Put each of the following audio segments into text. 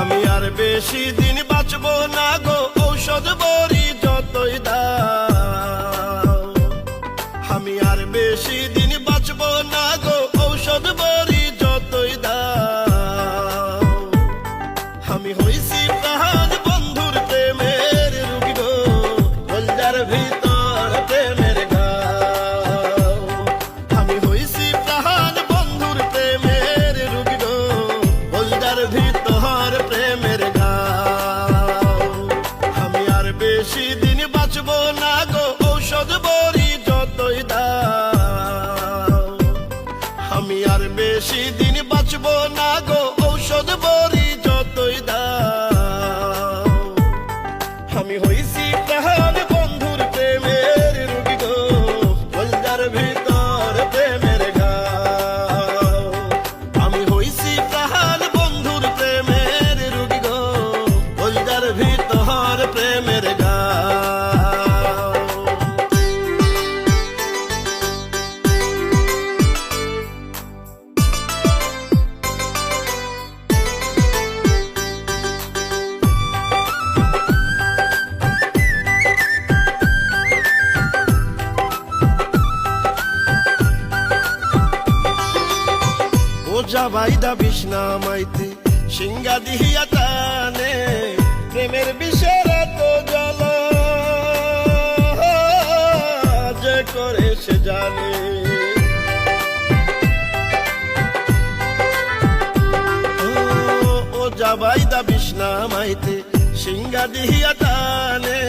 আমি আর বেশি দিন বাঁচবো না গো, ঔষধ বড়ি যতই দাও। আমি আর বেশি দিন বাঁচবো না গো, ঔষধ বড়ি যতই দাও। আমি হইছি প্রাণ বন্ধুর প্রেমের রোগী গো, কলজার ভিতর প্রেমের ঘাও। আমি হইছি প্রাণ বন্ধুর প্রেমের রোগী গো, কলজার ভিতর প্রেমের ঘাও। আমি আর বেশি দিন বাঁচবো না গো, ঔষধ বড়ি যতই দাও। আমি আর বেশি দিন বাঁচবো না গো, ঔষধ বড়ি যতই দাও। আমি হইছি প্রাণ বন্ধুর প্রেমের রোগী গো, কলজার ভিতর প্রেমের ঘাও। আমি হইছি প্রাণ বন্ধুর প্রেমের রোগী গো, কলজার ভিতর প্রেমের ঘাও। ওজা বাইদা বিষ্ণা মাইতে সিংহা দিহিয়া টানে, প্রেমের বিষের তো জল যে করে সে জানে। ওজা বাইদা বিষ্ণা মাইতে সিংহা দিহিয়া টানে,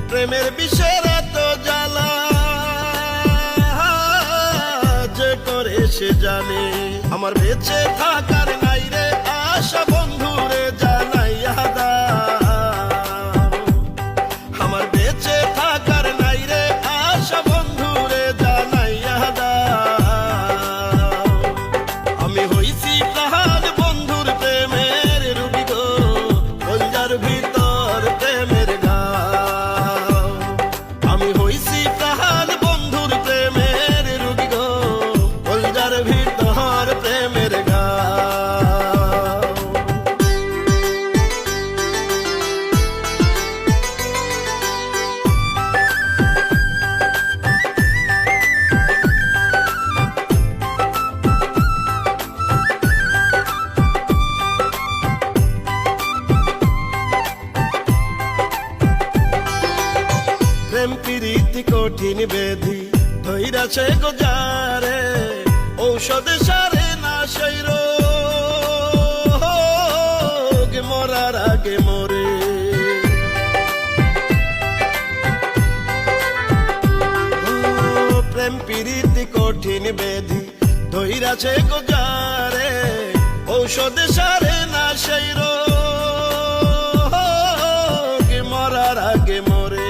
প্রেমের বিষের তো জ্বালা যে করে সে জানে। আমার বেঁচে থাকার নাই রে আশা বন্ধুরে জানাইয়া দাও। আমার বেঁচে থাকার নাই রে আশা বন্ধুরে জানাইয়া দাও। আমি হইছি প্রাণ বন্ধুর প্রেমের রোগী গো, কলজার ভিতর প্রেমের ঘাও। আমি হইছি প্রাণ বন্ধুর প্রেমের রোগী গো, কলজার ভিতর প্রেমের ঘাও। প্রেম প্রীতি কঠিন বেধি ধৈরাছে গোজারে, ঔষধ সারে না সেই রোগ মরার আগে মরে। প্রেম প্রীতি কঠিন বেধি ধৈরাছে গোজারে, ঔষধ সারে না সেই রোগ মরার আগে মরে।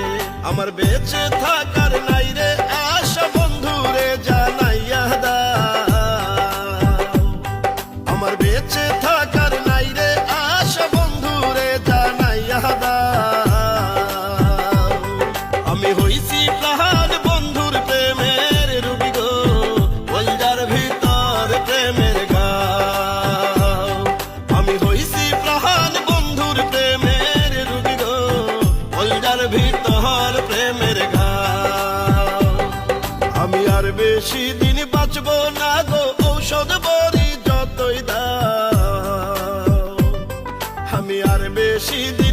আমার বেঁচে থাকার নাই রে আশা বন্ধুরে জানাইয়া দাও। আমার বেঁচে থাকার নাই রে আশা বন্ধুরে জানাইয়া দাও। আমি হইছি প্রাণ বন্ধুর প্রেমের রোগী গো, কলজার ভিতর প্রেমের ঘাও। আমি হইছি প্রাণ বন্ধুর প্রেমের রোগী গো, কলজার ভিতর প্রেমের ঘাও। আমি আর বেশি দিন বাঁচবো না গো, ঔষধ বড়ি যতই দাও। আমি আর বেশি দিন